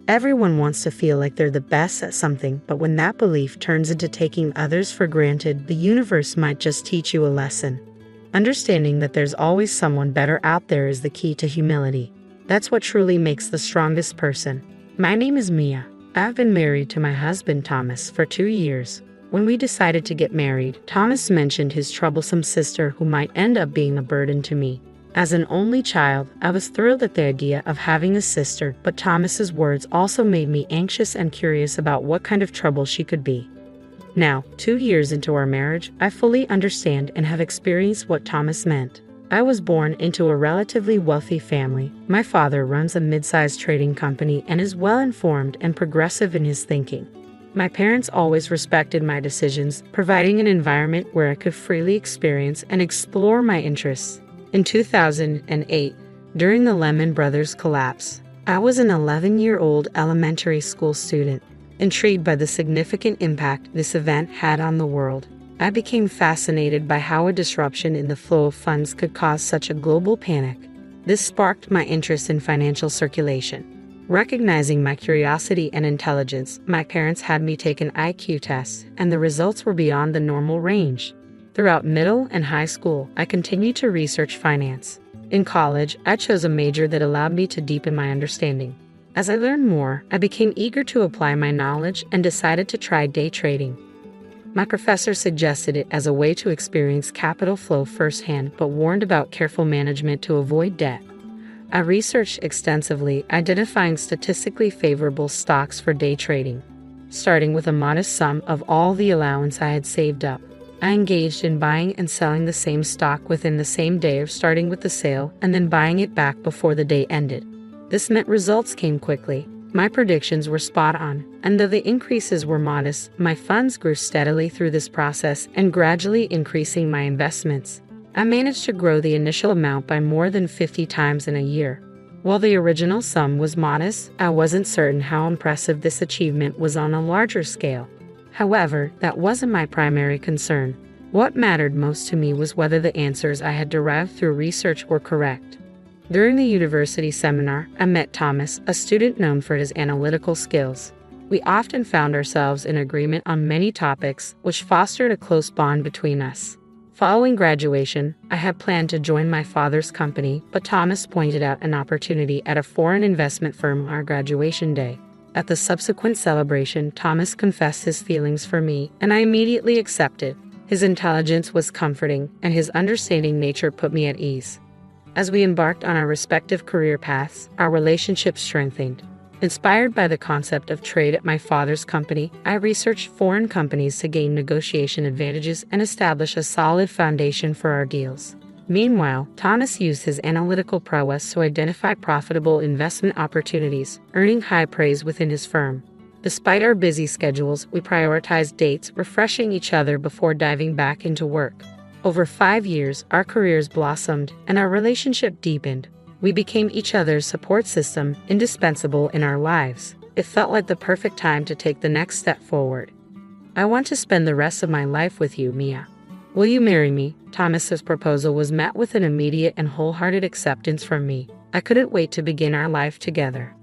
Everyone wants to feel like they're the best at something, but when that belief turns into taking others for granted, the universe might just teach you a lesson. Understanding that there's always someone better out there is the key to humility. That's what truly makes the strongest person. My name is Mia. I've been married to my husband Thomas for 2 years. When we decided to get married, Thomas mentioned his troublesome sister who might end up being a burden to me. As an only child, I was thrilled at the idea of having a sister, but Thomas's words also made me anxious and curious about what kind of trouble she could be. Now, 2 years into our marriage, I fully understand and have experienced what Thomas meant. I was born into a relatively wealthy family. My father runs a mid-sized trading company and is well-informed and progressive in his thinking. My parents always respected my decisions, providing an environment where I could freely experience and explore my interests. In 2008, during the Lehman Brothers collapse, I was an 11-year-old elementary school student. Intrigued by the significant impact this event had on the world, I became fascinated by how a disruption in the flow of funds could cause such a global panic. This sparked my interest in financial circulation. Recognizing my curiosity and intelligence, my parents had me take an IQ test, and the results were beyond the normal range. Throughout middle and high school, I continued to research finance. In college, I chose a major that allowed me to deepen my understanding. As I learned more, I became eager to apply my knowledge and decided to try day trading. My professor suggested it as a way to experience capital flow firsthand, but warned about careful management to avoid debt. I researched extensively, identifying statistically favorable stocks for day trading. Starting with a modest sum of all the allowance I had saved up, I engaged in buying and selling the same stock within the same day, or starting with the sale and then buying it back before the day ended. This meant results came quickly. My predictions were spot on, and though the increases were modest, my funds grew steadily through this process and gradually increasing my investments. I managed to grow the initial amount by more than 50 times in a year. While the original sum was modest, I wasn't certain how impressive this achievement was on a larger scale. However, that wasn't my primary concern. What mattered most to me was whether the answers I had derived through research were correct. During the university seminar, I met Thomas, a student known for his analytical skills. We often found ourselves in agreement on many topics, which fostered a close bond between us. Following graduation, I had planned to join my father's company, but Thomas pointed out an opportunity at a foreign investment firm on our graduation day. At the subsequent celebration, Thomas confessed his feelings for me, and I immediately accepted. His intelligence was comforting, and his understanding nature put me at ease. As we embarked on our respective career paths, our relationship strengthened. Inspired by the concept of trade at my father's company, I researched foreign companies to gain negotiation advantages and establish a solid foundation for our deals. Meanwhile, Thomas used his analytical prowess to identify profitable investment opportunities, earning high praise within his firm. Despite our busy schedules, we prioritized dates, refreshing each other before diving back into work. Over 5 years, our careers blossomed and our relationship deepened. We became each other's support system, indispensable in our lives. It felt like the perfect time to take the next step forward. I want to spend the rest of my life with you, Mia. Will you marry me? Thomas's proposal was met with an immediate and wholehearted acceptance from me. I couldn't wait to begin our life together.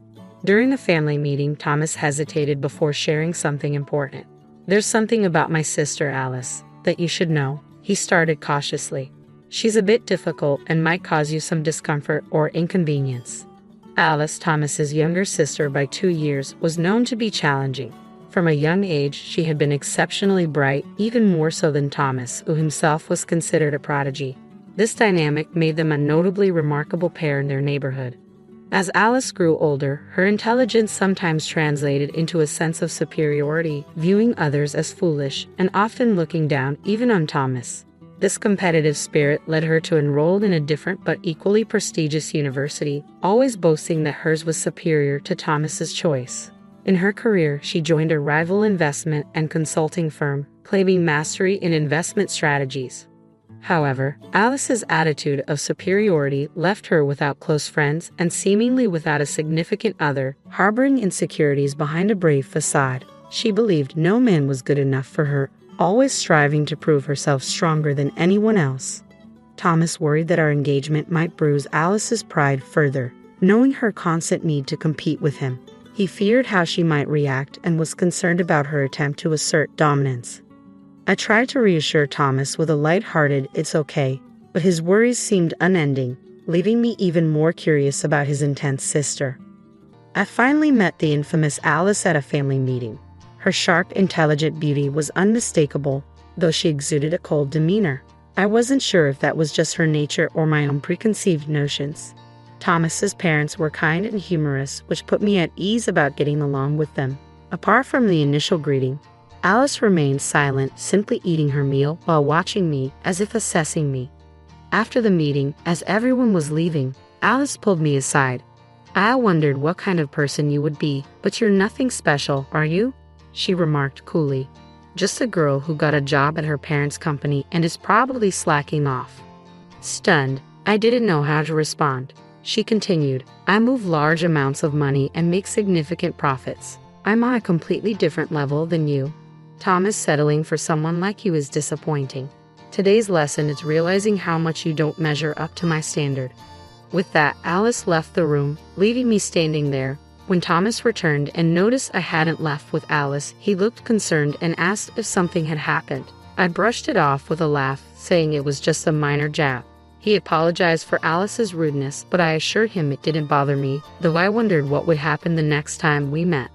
During the family meeting, Thomas hesitated before sharing something important. There's something about my sister Alice that you should know. He started cautiously. She's a bit difficult and might cause you some discomfort or inconvenience. Alice, Thomas's younger sister by 2 years, was known to be challenging. From a young age, she had been exceptionally bright, even more so than Thomas, who himself was considered a prodigy. This dynamic made them a notably remarkable pair in their neighborhood. As Alice grew older, her intelligence sometimes translated into a sense of superiority, viewing others as foolish and often looking down even on Thomas. This competitive spirit led her to enroll in a different but equally prestigious university, always boasting that hers was superior to Thomas's choice. In her career, she joined a rival investment and consulting firm, claiming mastery in investment strategies. However, Alice's attitude of superiority left her without close friends and seemingly without a significant other, harboring insecurities behind a brave facade. She believed no man was good enough for her, always striving to prove herself stronger than anyone else. Thomas worried that our engagement might bruise Alice's pride further, knowing her constant need to compete with him. He feared how she might react and was concerned about her attempt to assert dominance. I tried to reassure Thomas with a light-hearted "it's okay," but his worries seemed unending, leaving me even more curious about his intense sister. I finally met the infamous Alice at a family meeting. Her sharp, intelligent beauty was unmistakable, though she exuded a cold demeanor. I wasn't sure if that was just her nature or my own preconceived notions. Thomas's parents were kind and humorous, which put me at ease about getting along with them. Apart from the initial greeting, Alice remained silent, simply eating her meal while watching me, as if assessing me. After the meeting, as everyone was leaving, Alice pulled me aside. "I wondered what kind of person you would be, but you're nothing special, are you?" she remarked coolly. "Just a girl who got a job at her parents' company and is probably slacking off." Stunned, I didn't know how to respond. She continued, "I move large amounts of money and make significant profits. I'm on a completely different level than you. Thomas, settling for someone like you is disappointing. Today's lesson is realizing how much you don't measure up to my standard." With that, Alice left the room, leaving me standing there. When Thomas returned and noticed I hadn't left with Alice, he looked concerned and asked if something had happened. I brushed it off with a laugh, saying it was just a minor jab. He apologized for Alice's rudeness, but I assured him it didn't bother me, though I wondered what would happen the next time we met.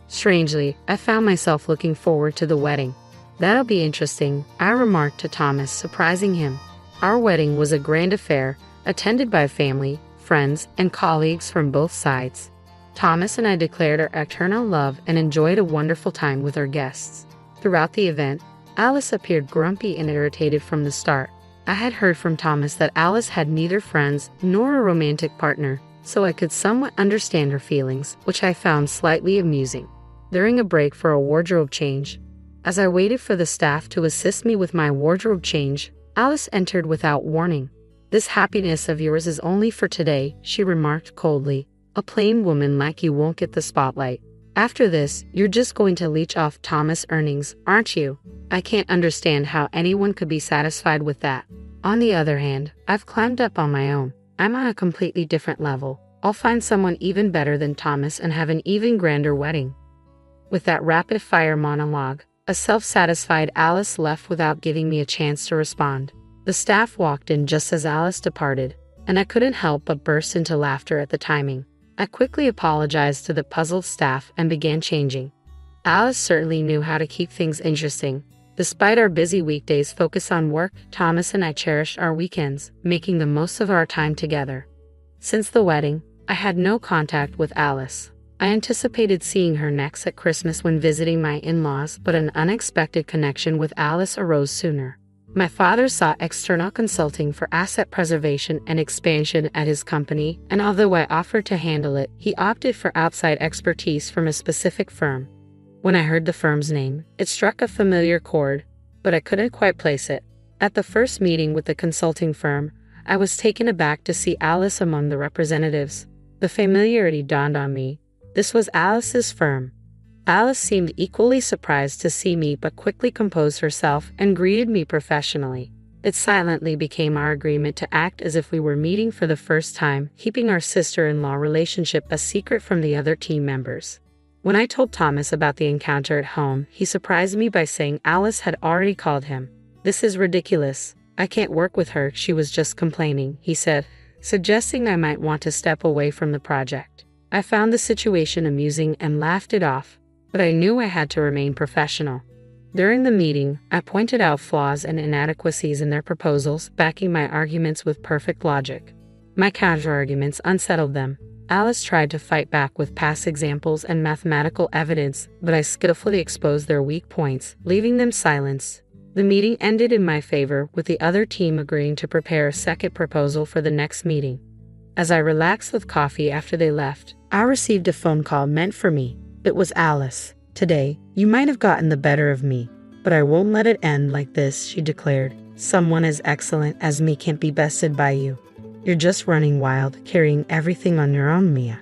Strangely, I found myself looking forward to the wedding. "That'll be interesting," I remarked to Thomas, surprising him. Our wedding was a grand affair, attended by family, friends, and colleagues from both sides. Thomas and I declared our eternal love and enjoyed a wonderful time with our guests. Throughout the event, Alice appeared grumpy and irritated from the start. I had heard from Thomas that Alice had neither friends nor a romantic partner, so I could somewhat understand her feelings, which I found slightly amusing. During a break for a wardrobe change, as I waited for the staff to assist me with my wardrobe change, Alice entered without warning. "This happiness of yours is only for today," she remarked coldly. "A plain woman like you won't get the spotlight. After this, you're just going to leech off Thomas' earnings, aren't you? I can't understand how anyone could be satisfied with that. On the other hand, I've climbed up on my own. I'm on a completely different level. I'll find someone even better than Thomas and have an even grander wedding." With that rapid-fire monologue, a self-satisfied Alice left without giving me a chance to respond. The staff walked in just as Alice departed, and I couldn't help but burst into laughter at the timing. I quickly apologized to the puzzled staff and began changing. Alice certainly knew how to keep things interesting. Despite our busy weekdays focused on work, Thomas and I cherished our weekends, making the most of our time together. Since the wedding, I had no contact with Alice. I anticipated seeing her next at Christmas when visiting my in-laws, but an unexpected connection with Alice arose sooner. My father sought external consulting for asset preservation and expansion at his company, and although I offered to handle it, he opted for outside expertise from a specific firm. When I heard the firm's name, it struck a familiar chord, but I couldn't quite place it. At the first meeting with the consulting firm, I was taken aback to see Alice among the representatives. The familiarity dawned on me. This was Alice's firm. Alice seemed equally surprised to see me but quickly composed herself and greeted me professionally. It silently became our agreement to act as if we were meeting for the first time, keeping our sister-in-law relationship a secret from the other team members. When I told Thomas about the encounter at home, he surprised me by saying Alice had already called him. "This is ridiculous. I can't work with her, she was just complaining," he said, suggesting I might want to step away from the project. I found the situation amusing and laughed it off, but I knew I had to remain professional. During the meeting, I pointed out flaws and inadequacies in their proposals, backing my arguments with perfect logic. My counter-arguments unsettled them. Alice tried to fight back with past examples and mathematical evidence, but I skillfully exposed their weak points, leaving them silenced. The meeting ended in my favor, with the other team agreeing to prepare a second proposal for the next meeting. As I relaxed with coffee after they left, I received a phone call meant for me. It was Alice. "Today, you might have gotten the better of me, but I won't let it end like this," she declared. "Someone as excellent as me can't be bested by you. You're just running wild, carrying everything on your own, Mia."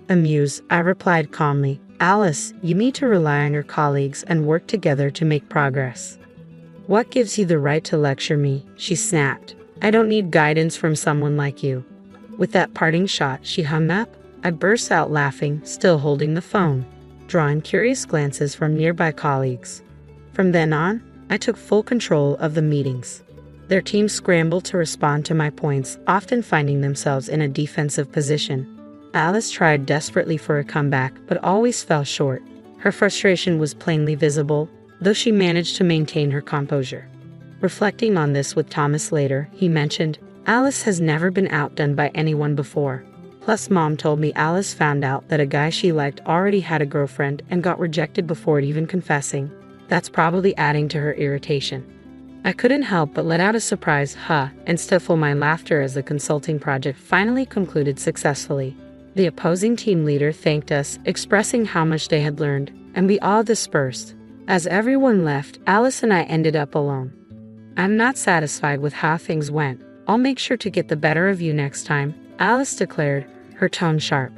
Amused, I replied calmly, "Alice, you need to rely on your colleagues and work together to make progress." "What gives you the right to lecture me?" she snapped. "I don't need guidance from someone like you." With that parting shot, she hung up. I burst out laughing, still holding the phone, drawing curious glances from nearby colleagues. From then on, I took full control of the meetings. Their teams scrambled to respond to my points, often finding themselves in a defensive position. Alice tried desperately for a comeback, but always fell short. Her frustration was plainly visible, though she managed to maintain her composure. Reflecting on this with Thomas later, he mentioned, "Alice has never been outdone by anyone before. Plus, Mom told me Alice found out that a guy she liked already had a girlfriend and got rejected before even confessing. That's probably adding to her irritation." I couldn't help but let out a surprised "huh" and stifle my laughter as the consulting project finally concluded successfully. The opposing team leader thanked us, expressing how much they had learned, and we all dispersed. As everyone left, Alice and I ended up alone. "I'm not satisfied with how things went. I'll make sure to get the better of you next time," Alice declared, her tone sharp.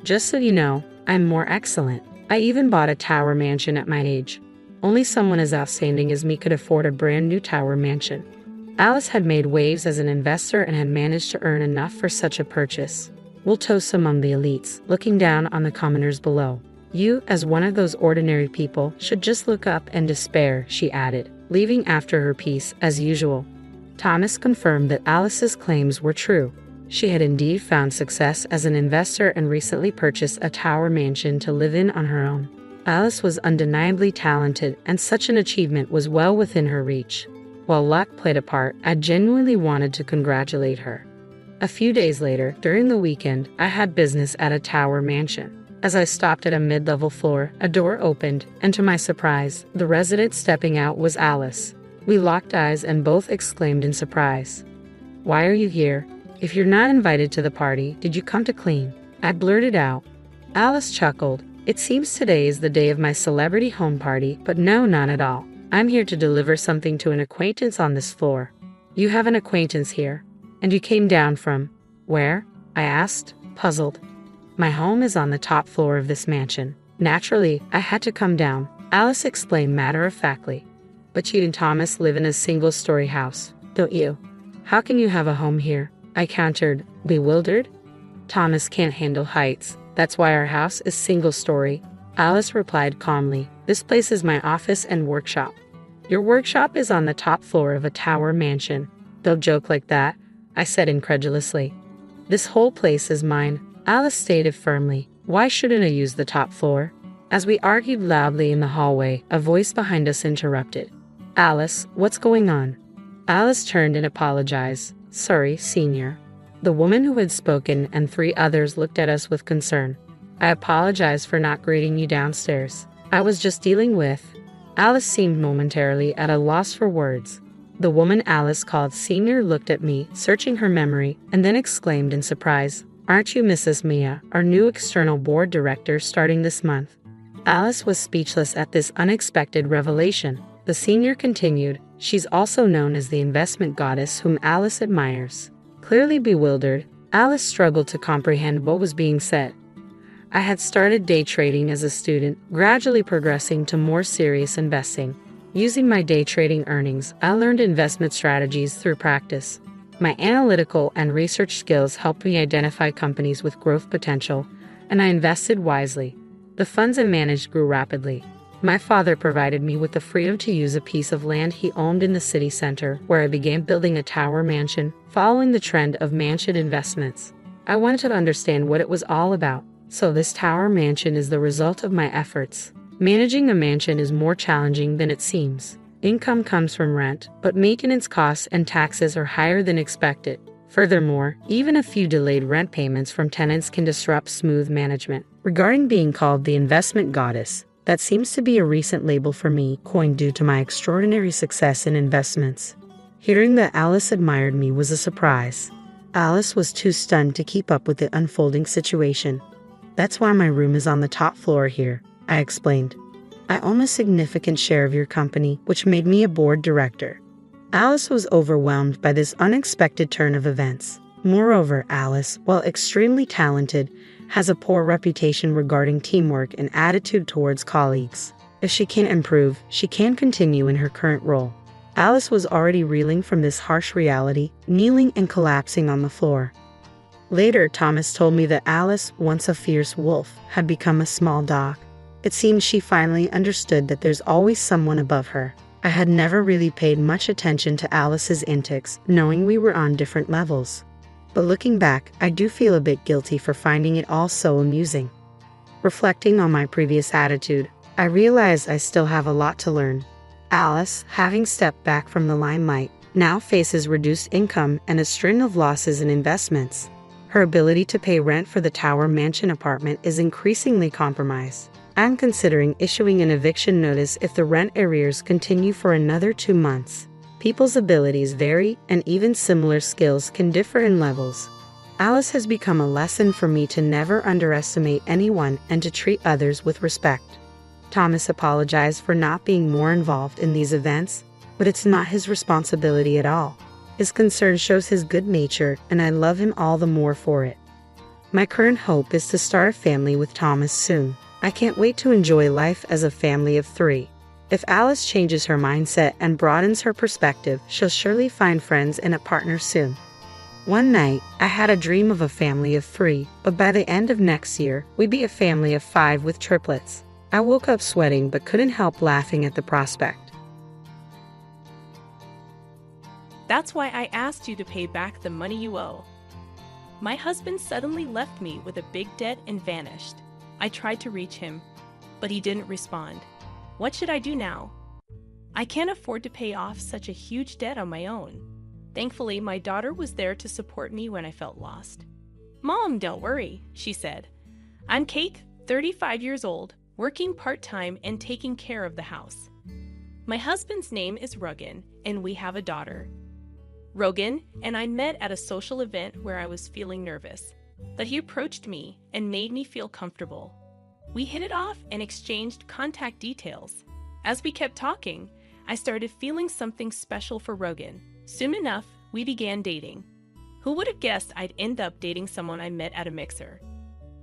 "Just so you know, I'm more excellent. I even bought a tower mansion at my age. Only someone as outstanding as me could afford a brand new tower mansion." Alice had made waves as an investor and had managed to earn enough for such a purchase. "We'll toast among the elites," looking down on the commoners below. "You, as one of those ordinary people, should just look up and despair," she added, leaving after her piece as usual. Thomas confirmed that Alice's claims were true. She had indeed found success as an investor and recently purchased a tower mansion to live in on her own. Alice was undeniably talented, and such an achievement was well within her reach. While luck played a part, I genuinely wanted to congratulate her. A few days later, during the weekend, I had business at a tower mansion. As I stopped at a mid-level floor, a door opened, and to my surprise, the resident stepping out was Alice. We locked eyes and both exclaimed in surprise. "Why are you here? If you're not invited to the party, did you come to clean?" I blurted out. Alice chuckled. "It seems today is the day of my celebrity home party, but no, not at all. I'm here to deliver something to an acquaintance on this floor." "You have an acquaintance here? And you came down from where?" I asked, puzzled. "My home is on the top floor of this mansion. Naturally, I had to come down," Alice explained matter-of-factly. "But you and Thomas live in a single-story house, don't you? How can you have a home here?" I countered, bewildered. "Thomas can't handle heights. That's why our house is single-story," Alice replied calmly. "This place is my office and workshop." "Your workshop is on the top floor of a tower mansion. Don't joke like that," I said incredulously. "This whole place is mine," Alice stated firmly. "Why shouldn't I use the top floor?" As we argued loudly in the hallway, a voice behind us interrupted. "Alice, what's going on?" Alice turned and apologized. "Sorry, Senior." The woman who had spoken and 3 others looked at us with concern. "I apologize for not greeting you downstairs. I was just dealing with..." Alice seemed momentarily at a loss for words. The woman Alice called Senior looked at me, searching her memory, and then exclaimed in surprise, "Aren't you Mrs. Mia, our new external board director starting this month?" Alice was speechless at this unexpected revelation. The senior continued, "She's also known as the investment goddess whom Alice admires." Clearly bewildered, Alice struggled to comprehend what was being said. I had started day trading as a student, gradually progressing to more serious investing. Using my day trading earnings, I learned investment strategies through practice. My analytical and research skills helped me identify companies with growth potential, and I invested wisely. The funds I managed grew rapidly. My father provided me with the freedom to use a piece of land he owned in the city center, where I began building a tower mansion, following the trend of mansion investments. I wanted to understand what it was all about, so this tower mansion is the result of my efforts. Managing a mansion is more challenging than it seems. Income comes from rent, but maintenance costs and taxes are higher than expected. Furthermore, even a few delayed rent payments from tenants can disrupt smooth management. Regarding being called the investment goddess, that seems to be a recent label for me, coined due to my extraordinary success in investments. Hearing that Alice admired me was a surprise. Alice was too stunned to keep up with the unfolding situation. "That's why my room is on the top floor here," I explained. "I own a significant share of your company, which made me a board director." Alice was overwhelmed by this unexpected turn of events. Moreover, Alice, while extremely talented, has a poor reputation regarding teamwork and attitude towards colleagues. If she can improve, she can continue in her current role. Alice was already reeling from this harsh reality, kneeling and collapsing on the floor. Later, Thomas told me that Alice, once a fierce wolf, had become a small dog. It seemed she finally understood that there's always someone above her. I had never really paid much attention to Alice's antics, knowing we were on different levels. But looking back, I do feel a bit guilty for finding it all so amusing. Reflecting on my previous attitude, I realized I still have a lot to learn. Alice, having stepped back from the limelight, now faces reduced income and a string of losses in investments. Her ability to pay rent for the Tower Mansion apartment is increasingly compromised. I'm considering issuing an eviction notice if the rent arrears continue for another 2 months. People's abilities vary, and even similar skills can differ in levels. Alice has become a lesson for me to never underestimate anyone and to treat others with respect. Thomas apologized for not being more involved in these events, but it's not his responsibility at all. His concern shows his good nature, and I love him all the more for it. My current hope is to start a family with Thomas soon. I can't wait to enjoy life as a family of 3. If Alice changes her mindset and broadens her perspective, she'll surely find friends and a partner soon. One night, I had a dream of a family of 3, but by the end of next year, we'd be a family of 5 with triplets. I woke up sweating but couldn't help laughing at the prospect. That's why I asked you to pay back the money you owe. My husband suddenly left me with a big debt and vanished. I tried to reach him, but he didn't respond. What should I do now? I can't afford to pay off such a huge debt on my own. Thankfully, my daughter was there to support me when I felt lost. "Mom, don't worry," she said. "I'm Kate, 35 years old, working part-time and taking care of the house. My husband's name is Rogan, and we have a daughter." Rogan and I met at a social event where I was feeling nervous, but he approached me and made me feel comfortable. We hit it off and exchanged contact details. As we kept talking, I started feeling something special for Rogan. Soon enough, we began dating. Who would have guessed I'd end up dating someone I met at a mixer?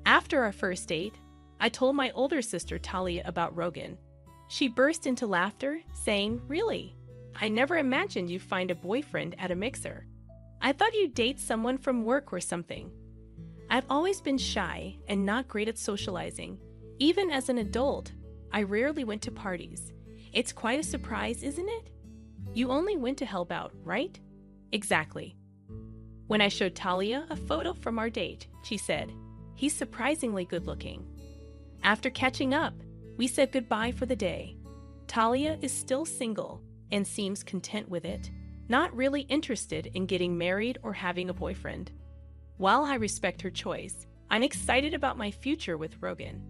After our first date, I told my older sister Talia about Rogan. She burst into laughter, saying, "Really? I never imagined you'd find a boyfriend at a mixer. I thought you'd date someone from work or something." I've always been shy and not great at socializing. Even as an adult, I rarely went to parties. It's quite a surprise, isn't it? You only went to help out, right? Exactly. When I showed Talia a photo from our date, she said, "He's surprisingly good looking." After catching up, we said goodbye for the day. Talia is still single and seems content with it, not really interested in getting married or having a boyfriend. While I respect her choice, I'm excited about my future with Rogan.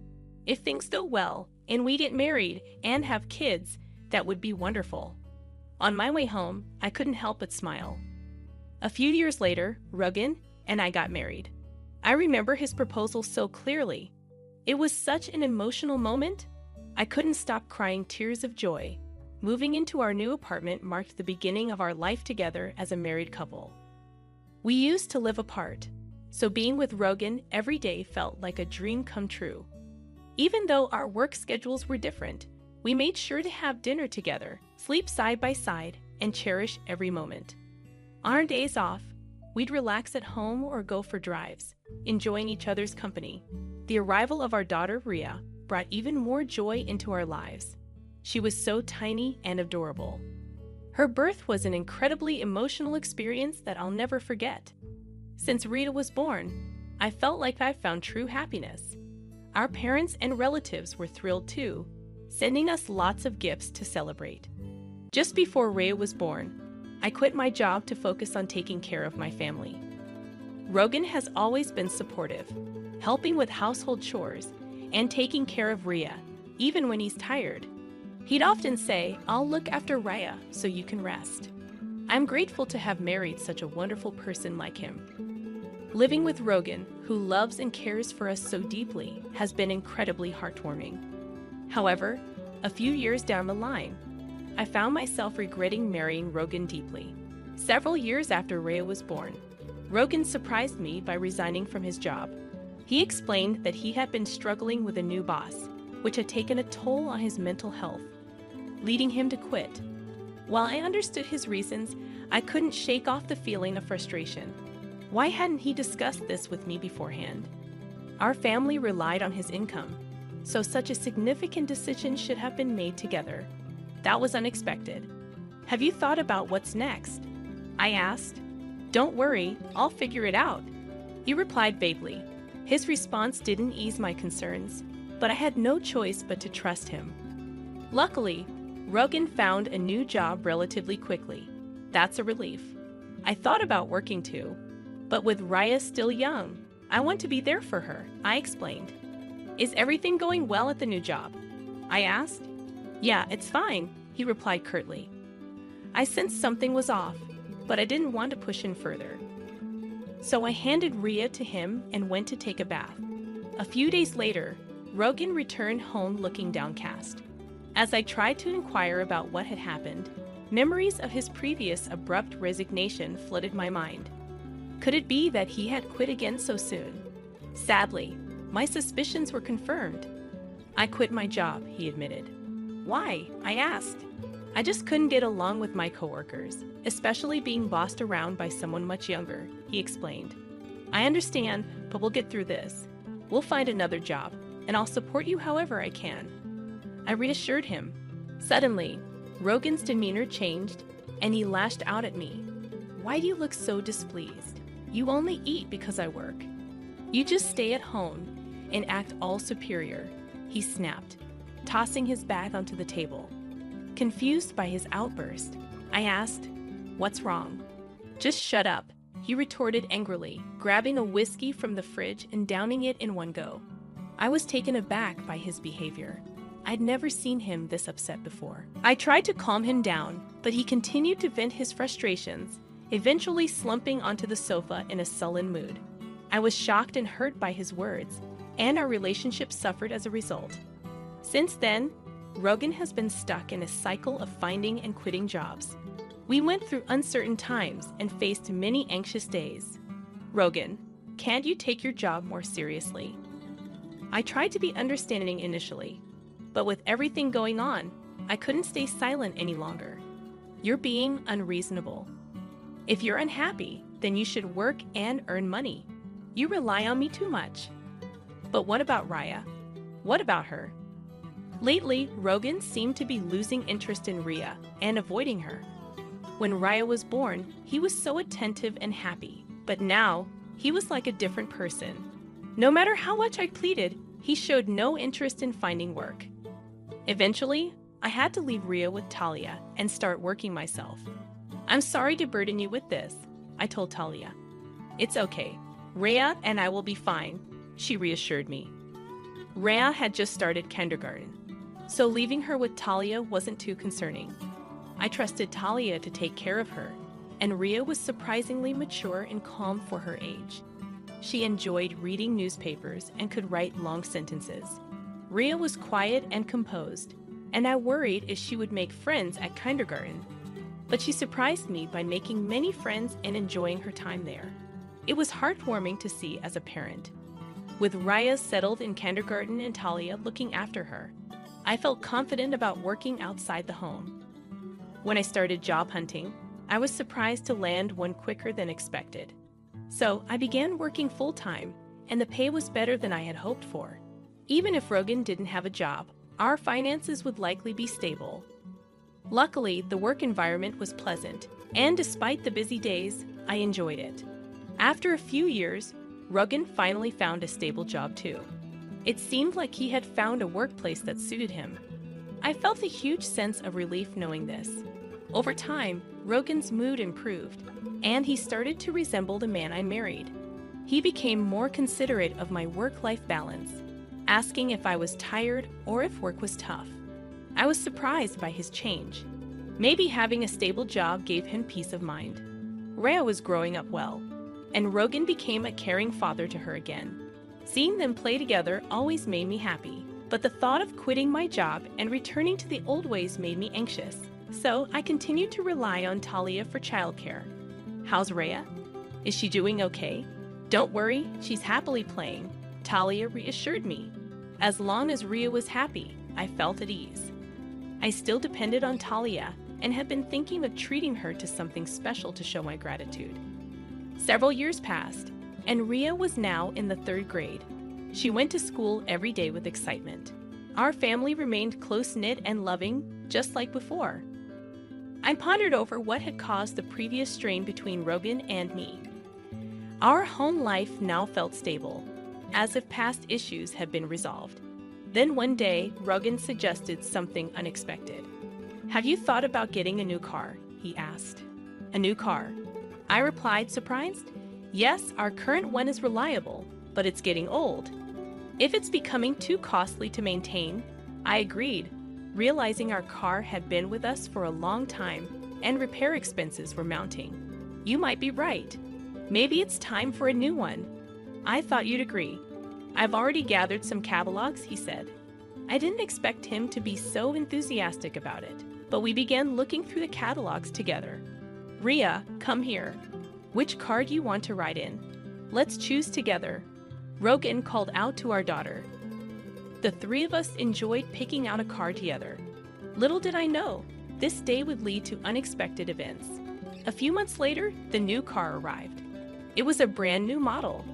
If things go well and we get married and have kids, that would be wonderful. On my way home, I couldn't help but smile. A few years later, Rogan and I got married. I remember his proposal so clearly. It was such an emotional moment. I couldn't stop crying tears of joy. Moving into our new apartment marked the beginning of our life together as a married couple. We used to live apart, so being with Rogan every day felt like a dream come true. Even though our work schedules were different, we made sure to have dinner together, sleep side by side, and cherish every moment. On our days off, we'd relax at home or go for drives, enjoying each other's company. The arrival of our daughter, Rhea, brought even more joy into our lives. She was so tiny and adorable. Her birth was an incredibly emotional experience that I'll never forget. Since Rita was born, I felt like I found true happiness. Our parents and relatives were thrilled too, sending us lots of gifts to celebrate. Just before Rhea was born, I quit my job to focus on taking care of my family. Rogan has always been supportive, helping with household chores and taking care of Rhea, even when he's tired. He'd often say, "I'll look after Rhea so you can rest." I'm grateful to have married such a wonderful person like him. Living with Rogan, who loves and cares for us so deeply, has been incredibly heartwarming. However, a few years down the line, I found myself regretting marrying Rogan deeply. Several years after Rhea was born, Rogan surprised me by resigning from his job. He explained that he had been struggling with a new boss, which had taken a toll on his mental health, leading him to quit. While I understood his reasons, I couldn't shake off the feeling of frustration. Why hadn't he discussed this with me beforehand? Our family relied on his income, so such a significant decision should have been made together. That was unexpected. Have you thought about what's next? I asked. Don't worry, I'll figure it out. He replied vaguely. His response didn't ease my concerns, but I had no choice but to trust him. Luckily, Rogan found a new job relatively quickly. That's a relief. I thought about working too, but with Raya still young, I want to be there for her, I explained. Is everything going well at the new job? I asked. Yeah, it's fine, he replied curtly. I sensed something was off, but I didn't want to push in further. So I handed Rhea to him and went to take a bath. A few days later, Rogan returned home looking downcast. As I tried to inquire about what had happened, memories of his previous abrupt resignation flooded my mind. Could it be that he had quit again so soon? Sadly, my suspicions were confirmed. I quit my job, he admitted. Why? I asked. I just couldn't get along with my coworkers, especially being bossed around by someone much younger, he explained. I understand, but we'll get through this. We'll find another job, and I'll support you however I can. I reassured him. Suddenly, Rogan's demeanor changed, and he lashed out at me. Why do you look so displeased? You only eat because I work. You just stay at home and act all superior, he snapped, tossing his bag onto the table. Confused by his outburst, I asked, "What's wrong?" "Just shut up," he retorted angrily, grabbing a whiskey from the fridge and downing it in one go. I was taken aback by his behavior. I'd never seen him this upset before. I tried to calm him down, but he continued to vent his frustrations, eventually slumping onto the sofa in a sullen mood. I was shocked and hurt by his words, and our relationship suffered as a result. Since then, Rogan has been stuck in a cycle of finding and quitting jobs. We went through uncertain times and faced many anxious days. Rogan, can't you take your job more seriously? I tried to be understanding initially, but with everything going on, I couldn't stay silent any longer. You're being unreasonable. If you're unhappy, then you should work and earn money. You rely on me too much. But what about Raya? What about her? Lately, Rogan seemed to be losing interest in Rhea and avoiding her. When Raya was born, he was so attentive and happy, but now he was like a different person. No matter how much I pleaded, he showed no interest in finding work. Eventually, I had to leave Rhea with Talia and start working myself. I'm sorry to burden you with this, I told Talia. It's okay. Rhea and I will be fine, she reassured me. Rhea had just started kindergarten, so leaving her with Talia wasn't too concerning. I trusted Talia to take care of her, and Rhea was surprisingly mature and calm for her age. She enjoyed reading newspapers and could write long sentences. Rhea was quiet and composed, and I worried if she would make friends at kindergarten. But she surprised me by making many friends and enjoying her time there. It was heartwarming to see as a parent. With Raya settled in kindergarten and Talia looking after her, I felt confident about working outside the home. When I started job hunting, I was surprised to land one quicker than expected. So I began working full-time, and the pay was better than I had hoped for. Even if Rogan didn't have a job, our finances would likely be stable. Luckily, the work environment was pleasant, and despite the busy days, I enjoyed it. After a few years, Rogan finally found a stable job too. It seemed like he had found a workplace that suited him. I felt a huge sense of relief knowing this. Over time, Rogan's mood improved, and he started to resemble the man I married. He became more considerate of my work-life balance, asking if I was tired or if work was tough. I was surprised by his change. Maybe having a stable job gave him peace of mind. Rhea was growing up well, and Rogan became a caring father to her again. Seeing them play together always made me happy, but the thought of quitting my job and returning to the old ways made me anxious. So I continued to rely on Talia for childcare. How's Rhea? Is she doing okay? Don't worry, she's happily playing, Talia reassured me. As long as Rhea was happy, I felt at ease. I still depended on Talia and had been thinking of treating her to something special to show my gratitude. Several years passed, and Ria was now in the 3rd grade. She went to school every day with excitement. Our family remained close-knit and loving, just like before. I pondered over what had caused the previous strain between Rogan and me. Our home life now felt stable, as if past issues had been resolved. Then one day, Rogan suggested something unexpected. "Have you thought about getting a new car?" he asked. "A new car?" I replied, surprised. "Yes, our current one is reliable, but it's getting old. If it's becoming too costly to maintain," I agreed, realizing our car had been with us for a long time and repair expenses were mounting. "You might be right. Maybe it's time for a new one." I thought you'd agree. "I've already gathered some catalogs," he said. I didn't expect him to be so enthusiastic about it, but we began looking through the catalogs together. "Ria, come here. Which car do you want to ride in? Let's choose together." Rogan called out to our daughter. The 3 of us enjoyed picking out a car together. Little did I know, this day would lead to unexpected events. A few months later, the new car arrived. It was a brand new model,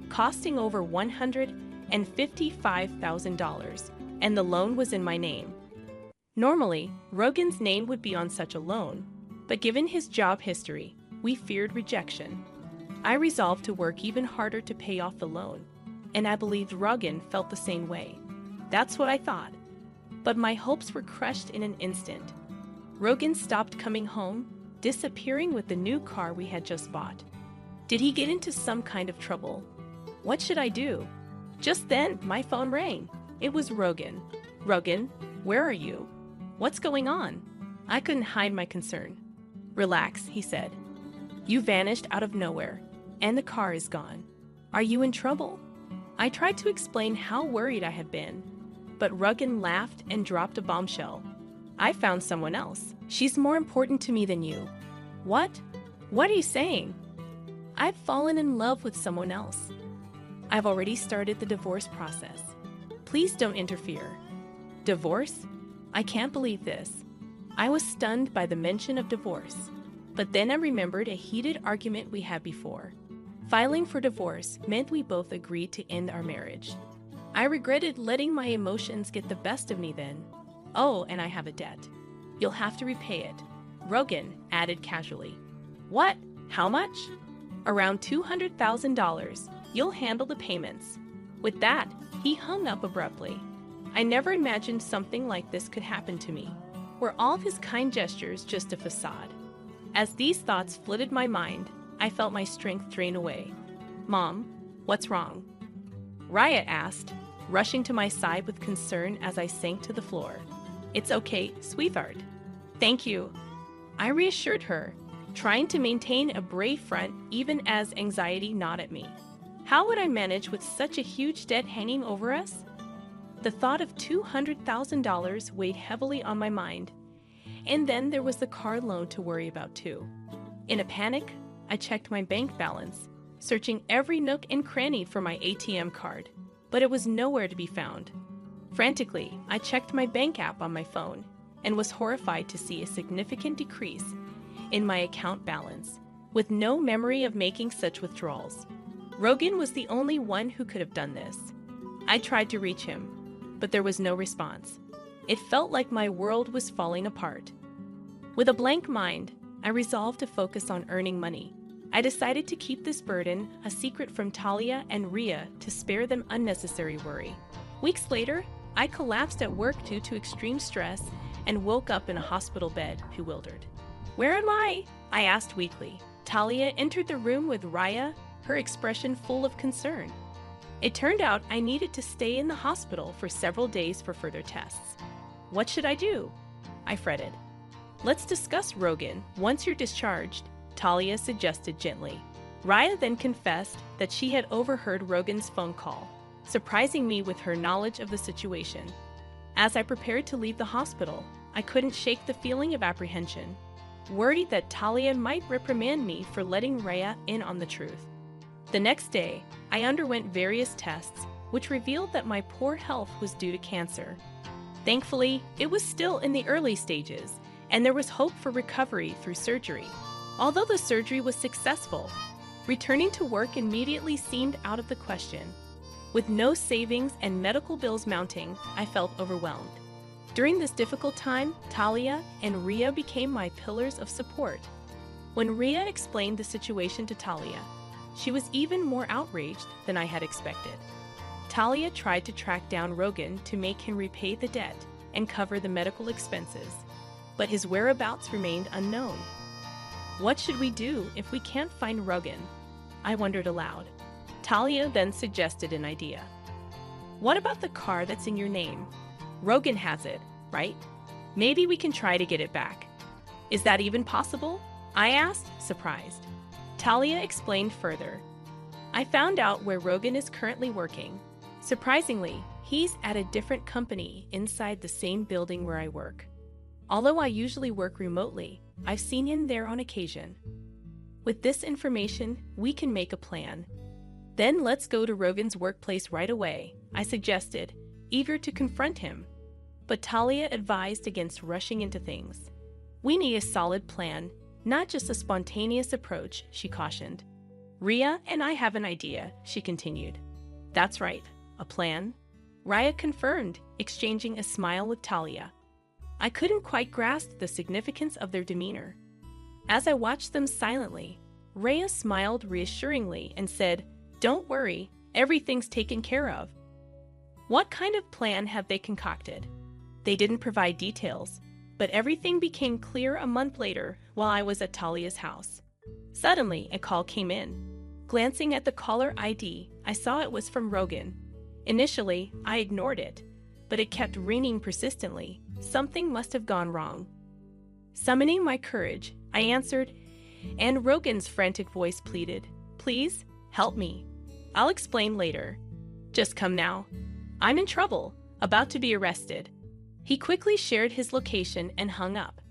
costing over $155,000, and the loan was in my name. Normally, Rogan's name would be on such a loan, but given his job history, we feared rejection. I resolved to work even harder to pay off the loan, and I believed Rogan felt the same way. That's what I thought. But my hopes were crushed in an instant. Rogan stopped coming home, disappearing with the new car we had just bought. Did he get into some kind of trouble? What should I do? Just then, my phone rang. It was Rogan. "Rogan, where are you? What's going on?" I couldn't hide my concern. "Relax," he said. "You vanished out of nowhere, and the car is gone. Are you in trouble?" I tried to explain how worried I had been, but Rogan laughed and dropped a bombshell. "I found someone else. She's more important to me than you." "What? What are you saying?" "I've fallen in love with someone else. I've already started the divorce process. Please don't interfere." "Divorce? I can't believe this." I was stunned by the mention of divorce, but then I remembered a heated argument we had before. Filing for divorce meant we both agreed to end our marriage. I regretted letting my emotions get the best of me then. "Oh, and I have a debt. You'll have to repay it," Rogan added casually. "What? How much?" "Around $200,000. You'll handle the payments." With that, he hung up abruptly. I never imagined something like this could happen to me. Were all of his kind gestures just a facade? As these thoughts flooded my mind, I felt my strength drain away. "Mom, what's wrong?" Raya asked, rushing to my side with concern as I sank to the floor. "It's okay, sweetheart." "Thank you." I reassured her, trying to maintain a brave front even as anxiety gnawed at me. How would I manage with such a huge debt hanging over us? The thought of $200,000 weighed heavily on my mind. And then there was the car loan to worry about too. In a panic, I checked my bank balance, searching every nook and cranny for my ATM card, but it was nowhere to be found. Frantically, I checked my bank app on my phone and was horrified to see a significant decrease in my account balance, with no memory of making such withdrawals. Rogan was the only one who could have done this. I tried to reach him, but there was no response. It felt like my world was falling apart. With a blank mind, I resolved to focus on earning money. I decided to keep this burden a secret from Talia and Ria to spare them unnecessary worry. Weeks later, I collapsed at work due to extreme stress and woke up in a hospital bed, bewildered. "Where am I?" I asked weakly. Talia entered the room with Raya, her expression full of concern. It turned out I needed to stay in the hospital for several days for further tests. What should I do? I fretted. "Let's discuss Rogan once you're discharged," Talia suggested gently. Raya then confessed that she had overheard Rogan's phone call, surprising me with her knowledge of the situation. As I prepared to leave the hospital, I couldn't shake the feeling of apprehension, worried that Talia might reprimand me for letting Raya in on the truth. The next day, I underwent various tests, which revealed that my poor health was due to cancer. Thankfully, it was still in the early stages, and there was hope for recovery through surgery. Although the surgery was successful, Returning to work immediately seemed out of the question. With no savings and medical bills mounting, I felt overwhelmed. During this difficult time, Talia and Ria became my pillars of support. When Ria explained the situation to Talia, she was even more outraged than I had expected. Talia tried to track down Rogan to make him repay the debt and cover the medical expenses, but his whereabouts remained unknown. What should we do if we can't find Rogan? I wondered aloud. Talia then suggested an idea. What about the car that's in your name? Rogan has it, right? Maybe we can try to get it back. Is that even possible? I asked, surprised. Talia explained further. I found out where Rogan is currently working. Surprisingly, he's at a different company inside the same building where I work. Although I usually work remotely, I've seen him there on occasion. With this information, we can make a plan. Then let's go to Rogan's workplace right away, I suggested, eager to confront him. But Talia advised against rushing into things. We need a solid plan, not just a spontaneous approach, she cautioned. Ria and I have an idea, she continued. That's right, a plan? Ria confirmed, exchanging a smile with Talia. I couldn't quite grasp the significance of their demeanor. As I watched them silently, Ria smiled reassuringly and said, Don't worry, everything's taken care of. What kind of plan have they concocted? They didn't provide details, but everything became clear a month later while I was at Talia's house. Suddenly, a call came in. Glancing at the caller ID, I saw it was from Rogan. Initially, I ignored it, but it kept ringing persistently. Something must have gone wrong. Summoning my courage, I answered, and Rogan's frantic voice pleaded, Please, help me. I'll explain later. Just come now. I'm in trouble, about to be arrested. He quickly shared his location and hung up.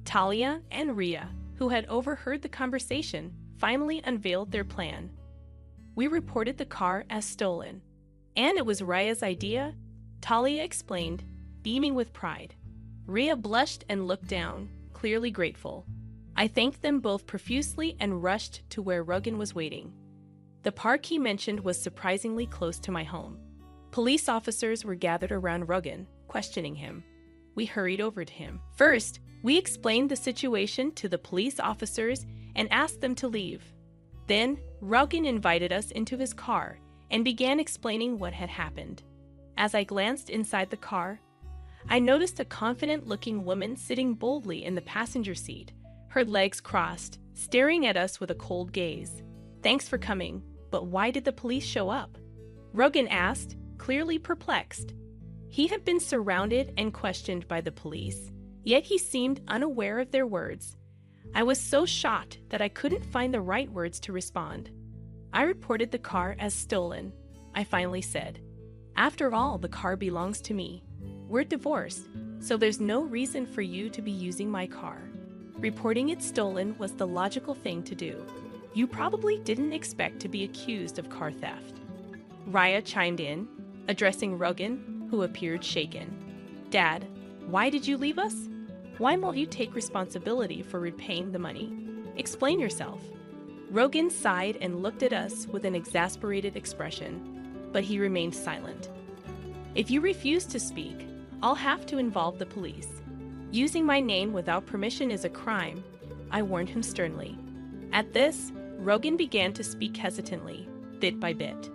Talia and Ria, who had overheard the conversation, finally unveiled their plan. We reported the car as stolen. And it was Ria's idea? Talia explained, beaming with pride. Ria blushed and looked down, clearly grateful. I thanked them both profusely and rushed to where Rogan was waiting. The park he mentioned was surprisingly close to my home. Police officers were gathered around Rogan, questioning him. We hurried over to him. First, we explained the situation to the police officers and asked them to leave. Then, Rogan invited us into his car and began explaining what had happened. As I glanced inside the car, I noticed a confident-looking woman sitting boldly in the passenger seat, her legs crossed, staring at us with a cold gaze. Thanks for coming, but why did the police show up? Rogan asked, clearly perplexed. He had been surrounded and questioned by the police, yet he seemed unaware of their words. I was so shocked that I couldn't find the right words to respond. I reported the car as stolen, I finally said. After all, the car belongs to me. We're divorced, so there's no reason for you to be using my car. Reporting it stolen was the logical thing to do. You probably didn't expect to be accused of car theft. Ria chimed in, addressing Rogan, who appeared shaken. Dad, why did you leave us? Why won't you take responsibility for repaying the money? Explain yourself. Rogan sighed and looked at us with an exasperated expression, but he remained silent. If you refuse to speak, I'll have to involve the police. Using my name without permission is a crime, I warned him sternly. At this, Rogan began to speak hesitantly, bit by bit.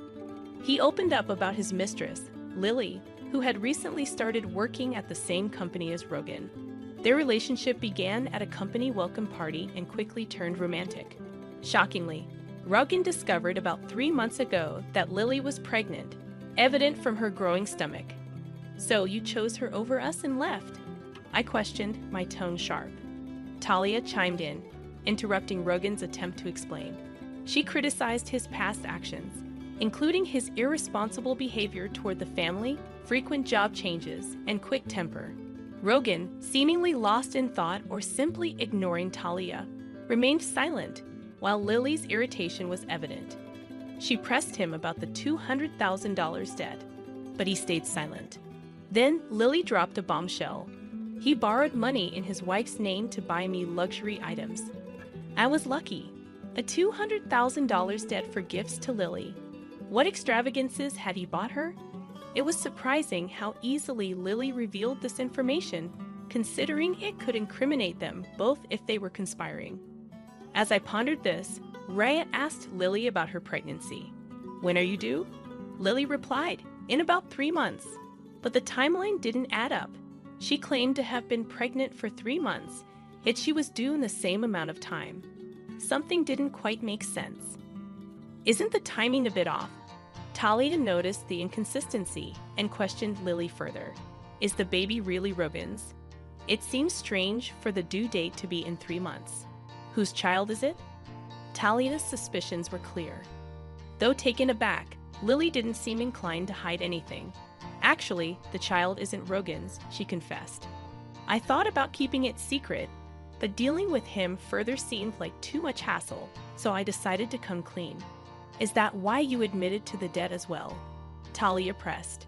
He opened up about his mistress, Lily, who had recently started working at the same company as Rogan. Their relationship began at a company welcome party and quickly turned romantic. Shockingly, Rogan discovered about 3 months ago that Lily was pregnant, evident from her growing stomach. So you chose her over us and left? I questioned, my tone sharp. Talia chimed in, interrupting Rogan's attempt to explain. She criticized his past actions, including his irresponsible behavior toward the family, frequent job changes, and quick temper. Rogan, seemingly lost in thought or simply ignoring Talia, remained silent, while Lily's irritation was evident. She pressed him about the $200,000 debt, but he stayed silent. Then Lily dropped a bombshell. He borrowed money in his wife's name to buy me luxury items. I was lucky. A $200,000 debt for gifts to Lily. What extravagances had he bought her? It was surprising how easily Lily revealed this information, considering it could incriminate them both if they were conspiring. As I pondered this, Rhea asked Lily about her pregnancy. "When are you due?" Lily replied, "In about 3 months." But the timeline didn't add up. She claimed to have been pregnant for 3 months, yet she was due in the same amount of time. Something didn't quite make sense. Isn't the timing a bit off? Talia noticed the inconsistency and questioned Lily further. Is the baby really Rogan's? It seems strange for the due date to be in 3 months. Whose child is it? Talia's suspicions were clear. Though taken aback, Lily didn't seem inclined to hide anything. Actually, the child isn't Rogan's, she confessed. I thought about keeping it secret, but dealing with him further seemed like too much hassle, so I decided to come clean. Is that why you admitted to the debt as well? Talia pressed.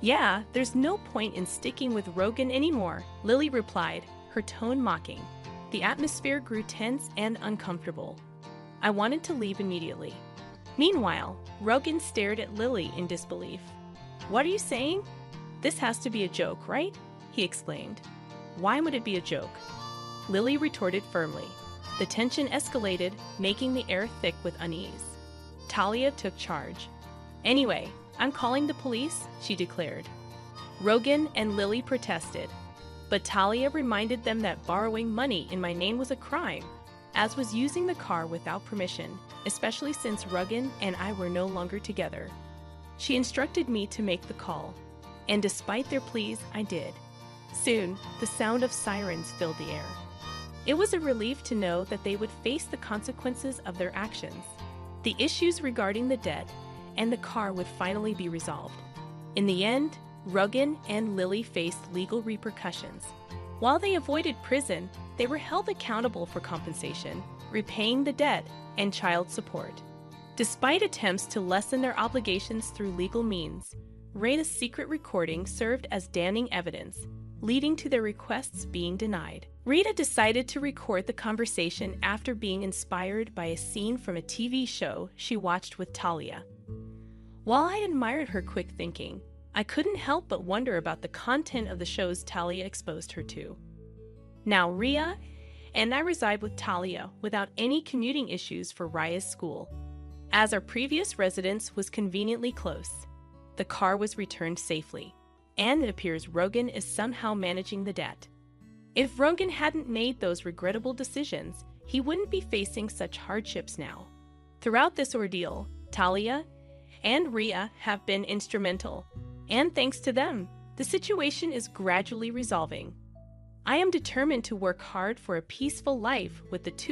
Yeah, there's no point in sticking with Rogan anymore, Lily replied, her tone mocking. The atmosphere grew tense and uncomfortable. I wanted to leave immediately. Meanwhile, Rogan stared at Lily in disbelief. What are you saying? This has to be a joke, right? He exclaimed. Why would it be a joke? Lily retorted firmly. The tension escalated, making the air thick with unease. Talia took charge. Anyway, I'm calling the police, she declared. Rogan and Lily protested, but Talia reminded them that borrowing money in my name was a crime, as was using the car without permission, especially since Rogan and I were no longer together. She instructed me to make the call, and despite their pleas, I did. Soon, the sound of sirens filled the air. It was a relief to know that they would face the consequences of their actions. The issues regarding the debt and the car would finally be resolved. In the end, Rogan and Lily faced legal repercussions. While they avoided prison, they were held accountable for compensation, repaying the debt, and child support. Despite attempts to lessen their obligations through legal means, Rhea's secret recording served as damning evidence, leading to their requests being denied. Rita decided to record the conversation after being inspired by a scene from a TV show she watched with Talia. While I admired her quick thinking, I couldn't help but wonder about the content of the shows Talia exposed her to. Now Rhea and I reside with Talia without any commuting issues for Raya's school. As our previous residence was conveniently close, the car was returned safely, and it appears Rogan is somehow managing the debt. If Rogan hadn't made those regrettable decisions, he wouldn't be facing such hardships now. Throughout this ordeal, Talia and Rhea have been instrumental, and thanks to them, the situation is gradually resolving. I am determined to work hard for a peaceful life with the two